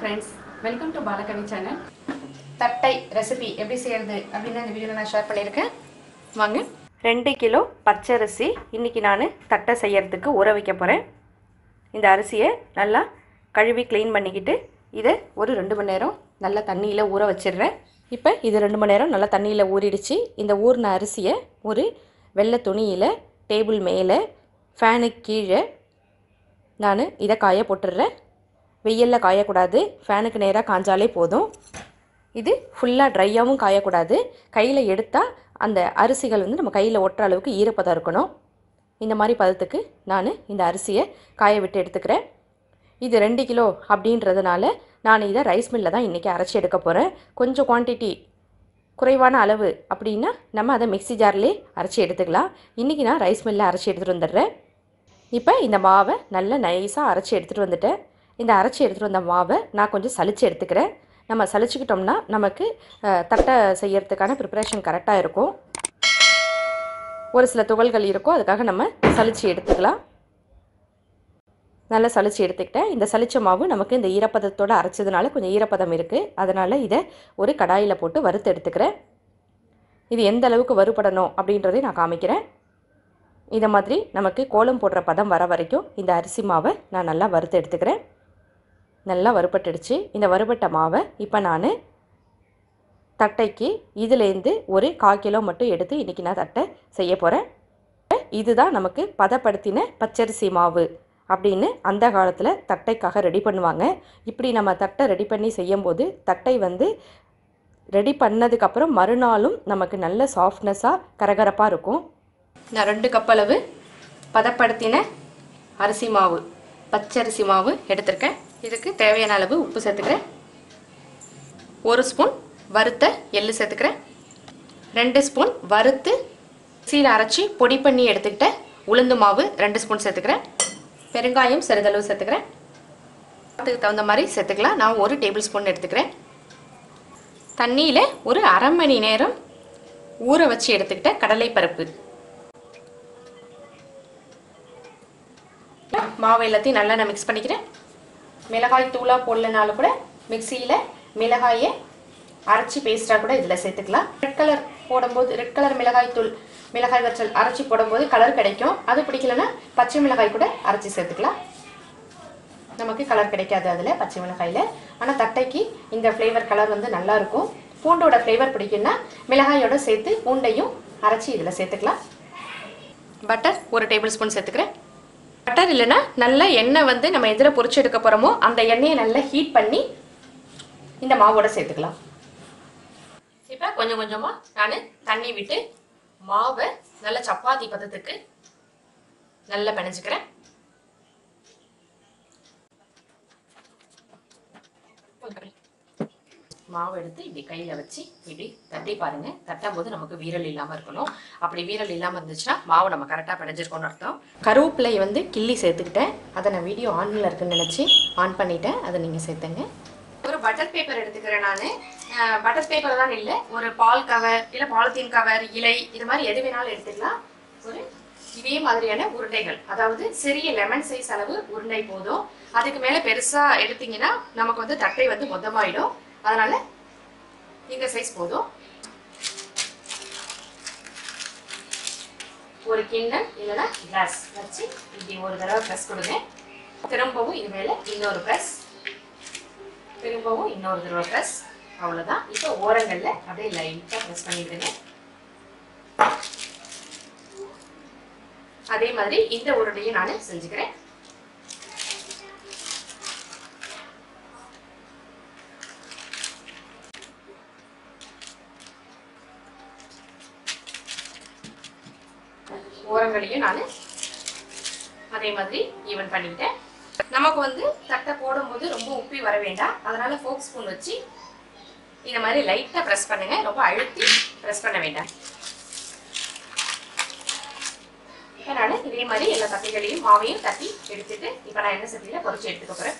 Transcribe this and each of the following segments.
friends, welcome to Balakavi channel. Thattai recipe எப்படி செய்யறது அப்படினா இந்த வீடியோல நான் ஷேர் பண்ணிருக்கேன். வாங்க. 2 கிலோ பச்சை அரிசி இன்னைக்கு நான் தட்டை செய்யறதுக்கு ஊற வைக்க போறேன். இந்த அரிசியை நல்லா கழுவி க்ளீன் பண்ணிக்கிட்டு இதை ஒரு 2 மணி நேரம் நல்லா தண்ணியில ஊற வச்சிடுறேன். இப்போ இது 2 மணி நேரம் நல்லா தண்ணியில ஊறிடுச்சு. இந்த ஊறின அரிசியை ஒரு வெள்ளை துணியில டேபிள் மேலே ஃபேனுக்கு கீழே நான் இதை காய போட்டுடுறேன். வெயில்ல காயக்கூடாது, ஃபேனுக்கு நேராக காஞ்சாலே போதும். இது ஃபுல்லாக ட்ரையாகவும் காயக்கூடாது. கையில் எடுத்தால் அந்த அரிசிகள் நம்ம கையில் ஒட்டுற அளவுக்கு ஈரப்பதம் இருக்கணும். இந்த மாதிரி பதத்துக்கு நான் இந்த அரிசியை காய விட்டு எடுத்துக்கிறேன். இது 2 கிலோ அப்படின்றதுனால நான் இதை ரைஸ் மில்லில் தான் இன்றைக்கி அரைச்சி எடுக்க போகிறேன். கொஞ்சம் குவான்டிட்டி குறைவான அளவு அப்படின்னா நம்ம அதை மிக்ஸி ஜார்லேயே அரைச்சி எடுத்துக்கலாம். இன்றைக்கி நான் ரைஸ் மில்லில் அரைச்சி எடுத்துகிட்டு வந்துடுறேன். இப்போ இந்த மாவை நல்லா நைஸாக அரைச்சி எடுத்துகிட்டு வந்துட்டேன். இந்த அரைச்சி எடுத்துகிட்டு வந்த மாவை நான் கொஞ்சம் சலிச்சு எடுத்துக்கிறேன். நம்ம சலிச்சுக்கிட்டோம்னா நமக்கு தட்டை செய்யறதுக்கான ப்ரிப்பரேஷன் கரெக்டாக இருக்கும். ஒரு சில துகள்கள் இருக்கும், அதுக்காக நம்ம சலிச்சு எடுத்துக்கலாம். நல்லா சலிச்சு எடுத்துக்கிட்டேன். இந்த சலிச்ச மாவு நமக்கு இந்த ஈரப்பதத்தோடு அரைச்சதுனால கொஞ்சம் ஈரப்பதம் இருக்குது. அதனால் இதை ஒரு கடாயில் போட்டு வறுத்து எடுத்துக்கிறேன். இது எந்த அளவுக்கு வறுபடணும் அப்படின்றதையும் நான் காமிக்கிறேன். இதை மாதிரி நமக்கு கோலம் போடுற பதம் வர வரைக்கும் இந்த அரிசி மாவை நான் நல்லா வறுத்து எடுத்துக்கிறேன். நல்லா வறுபட்டுடுச்சு. இந்த வறுபட்ட மாவை இப்போ நான் தட்டைக்கு இதிலேருந்து ஒரு 1/4 கிலோ மட்டும் எடுத்து இன்றைக்கி நான் தட்டை செய்ய போகிறேன். இதுதான் நமக்கு பதப்படுத்தின பச்சரிசி மாவு அப்படின்னு அந்த காலத்தில் தட்டைக்காக ரெடி பண்ணுவாங்க. இப்படி நம்ம தட்டை ரெடி பண்ணி செய்யும்போது தட்டை ரெடி பண்ணதுக்கப்புறம் மறுநாளும் நமக்கு நல்ல சாஃப்ட்னஸாக கரகரப்பாக இருக்கும். நான் 2 கப் அளவு பதப்படுத்தின அரிசி மாவு பச்சரிசி மாவு எடுத்திருக்கேன். இதுக்கு தேவையான அளவு உப்பு சேர்த்துக்கிறேன். 1 ஸ்பூன் வறுத்த எள்ளு சேர்த்துக்கிறேன். 2 ஸ்பூன் வறுத்து சீல அரைச்சி பொடி பண்ணி எடுத்துக்கிட்ட உளுந்து மாவு 2 ஸ்பூன் சேர்த்துக்கிறேன். பெருங்காயம் சிறிதளவு சேர்த்துக்கிறேன். அதுக்கு தகுந்த மாதிரி சேர்த்துக்கலாம். நான் 1 டேபிள் ஸ்பூன் எடுத்துக்கிறேன். தண்ணியில் ஒரு 1/2 மணி நேரம் ஊற வச்சு எடுத்துக்கிட்ட கடலை பருப்பு. மாவு எல்லாத்தையும் நல்லா நான் மிக்ஸ் பண்ணிக்கிறேன். மிளகாய் தூளாக போடலனாலும் கூட மிக்சியில் மிளகாயை அரைச்சி பேஸ்ட்டாக கூட இதில் சேர்த்துக்கலாம். ரெட் கலர் போடும்போது ரெட் கலர் மிளகாய் தூள் மிளகாய் வற்றல் அரைச்சி போடும்போது கலர் கிடைக்கும். அது பிடிக்கலன்னா பச்சை மிளகாய் கூட அரைச்சி சேர்த்துக்கலாம். நமக்கு கலர் கிடைக்காது அதில் பச்சை மிளகாயில். ஆனால் தட்டைக்கு இந்த ஃப்ளேவர் கலர் நல்லாயிருக்கும். பூண்டோட ஃப்ளேவர் பிடிக்குன்னா மிளகாயோட சேர்த்து பூண்டையும் அரைச்சி இதில் சேர்த்துக்கலாம். பட்டர் 1 டேபிள் ஸ்பூன் சேர்த்துக்கிறேன். பட்டர் இல்லைன்னா நல்ல எண்ணெய் நம்ம எதில் பொரிச்சு எடுக்க போகிறோமோ அந்த எண்ணெயை நல்லா ஹீட் பண்ணி இந்த மாவோட சேர்த்துக்கலாம். இப்போ கொஞ்சம் கொஞ்சமாக நான் தண்ணி விட்டு மாவை நல்ல சப்பாத்தி பதத்துக்கு நல்லா பிணைஞ்சிக்கிறேன். மாவு எடுத்து இப்படி கையில் வச்சு இப்படி தட்டி பாருங்க. தட்டும் போது நமக்கு வீரல் இல்லாமல் இருக்கணும். அப்படி வீரல் இல்லாமல் இருந்துச்சுன்னா மாவு நம்ம கரெக்டாக பிணைஞ்சிருக்கோம்னு அர்த்தம். கருவேப்பிலை கிள்ளி சேர்த்துக்கிட்டேன். அதை நான் வீடியோ ஆனில் இருக்குன்னு நினச்சி ஆன் பண்ணிட்டேன். அதை நீங்கள் சேர்த்துங்க. ஒரு பட்டர் பேப்பர் எடுத்துக்கிறேன். நான் பட்டர் பேப்பர் தான் இல்லை, ஒரு பால் கவர் இல்லை பாலித்தீன் கவர் இலை இது மாதிரி எது வேணாலும் எடுத்துக்கலாம். ஒரு இதே மாதிரியான உருண்டைகள், அதாவது சிறிய லெமன் சைஸ் அளவு உருண்டை போதும். அதுக்கு மேலே பெருசாக எடுத்தீங்கன்னா நமக்கு தட்டை மொத்தமாயிடும். அதனால இந்த சைஸ் போதும். ஒரு கிண்ணம் இல்லைன்னா கிளாஸ் வச்சு இப்படி ஒரு தடவை ப்ரெஸ் கொடுங்க. திரும்பவும் இது மேலே இன்னொரு ப்ரெஸ், திரும்பவும் இன்னொரு தடவை ப்ரெஸ். அவ்வளோதான். இப்போ ஓரங்களில் அப்படியே லைட்டாக ப்ரெஸ் பண்ணிவிடுங்க. அதே மாதிரி இந்த உருண்டையும் நான் செஞ்சுக்கிறேன். ஓரங்களையும் நான் அதே மாதிரி ஈவன் பண்ணிட்டேன். நமக்கு தட்டை போடும்போது ரொம்ப உப்பி வர வேண்டாம். அதனால ஃபோக் ஸ்பூன் வச்சு இந்த மாதிரி லைட்டாக ப்ரெஸ் பண்ணுங்க. ரொம்ப அழுத்தி ப்ரெஸ் பண்ண வேண்டாம். இப்போ நான் இதே மாதிரி எல்லா தட்டைகளையும் மாவையும் தட்டி எடுத்துட்டு இப்போ நான் எண்ணெய் சட்டியில் பொரிச்சு எடுத்துக்க போகிறேன்.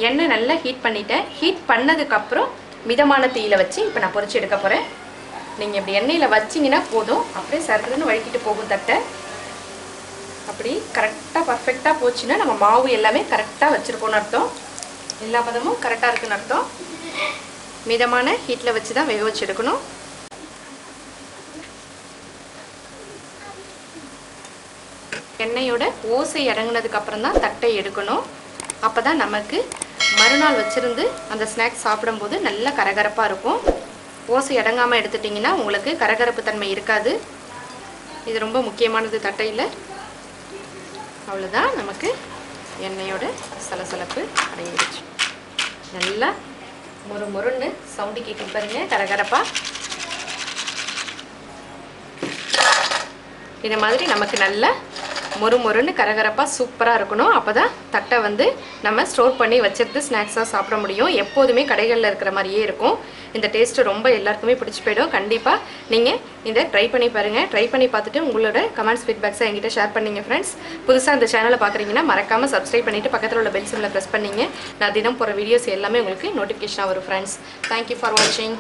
எண்ணெய் நல்லா ஹீட் பண்ணிட்டேன். ஹீட் பண்ணதுக்கப்புறம் மிதமான தீயில வச்சு இப்போ நான் பொரிச்சு எடுக்க போகிறேன். நீங்கள் இப்படி எண்ணெயில் வச்சிங்கன்னா போதும், அப்படியே சர்றதுன்னு வழுக்கிட்டு போகும் தட்டை. அப்படி கரெக்டாக பர்ஃபெக்டாக போச்சுன்னா நம்ம மாவு எல்லாமே கரெக்டாக வச்சுருக்கோன்னு அர்த்தம். எல்லா பதமும் கரெக்டாக இருக்குன்னு அர்த்தம். மிதமான ஹீட்டில் வச்சு தான் வேக வச்சு எடுக்கணும். எண்ணெயோட ஓசை இறங்குனதுக்கு அப்புறம் தான் தட்டை எடுக்கணும். அப்போ தான் நமக்கு மறுநாள் வச்சுருந்து அந்த ஸ்நாக்ஸ் சாப்பிடும்போது நல்லா கரகரப்பாக இருக்கும். ஓசை அடங்காமல் எடுத்துட்டிங்கன்னா உங்களுக்கு கரகரப்பு தன்மை இருக்காது. இது ரொம்ப முக்கியமானது தட்டையில். அவ்வளோதான், நமக்கு எண்ணெயோட சலசலப்பு அடங்கிடுச்சு. நல்லா முறுமுறுன்னு சவுண்டு கேட்டு பாருங்க, கரகரப்பாக. இது மாதிரி நமக்கு நல்லா மொறுமொறுன்னு கரகரப்பாக சூப்பராக இருக்கணும். அப்போ தான் தட்டை வந்து நம்ம ஸ்டோர் பண்ணி வச்சுருந்து ஸ்நாக்ஸாக சாப்பிட முடியும். எப்போதுமே கடைகளில் இருக்கிற மாதிரியே இருக்கும். இந்த டேஸ்ட்டு ரொம்ப எல்லாருக்குமே பிடிச்சி போயிடும். கண்டிப்பாக நீங்கள் இதை ட்ரை பண்ணி பாருங்கள். ட்ரை பண்ணி பார்த்துட்டு உங்களோட கமெண்ட்ஸ் ஃபீட்பேக்ஸை என்கிட்ட ஷேர் பண்ணிங்க ஃப்ரெண்ட்ஸ். புதுசாக இந்த சேனலை பார்க்குறீங்கன்னா மறக்காமல் சப்ஸ்கிரைப் பண்ணிவிட்டு பக்கத்தில் உள்ள பெல் சிம்மில் ப்ரெஸ் பண்ணிங்க. நான் தினம் போகிற வீடியோஸ் எல்லாமே உங்களுக்கு நோட்டிஃபிகேஷனாக வரும் ஃப்ரெண்ட்ஸ். தேங்க்யூ ஃபார் வாட்சிங்.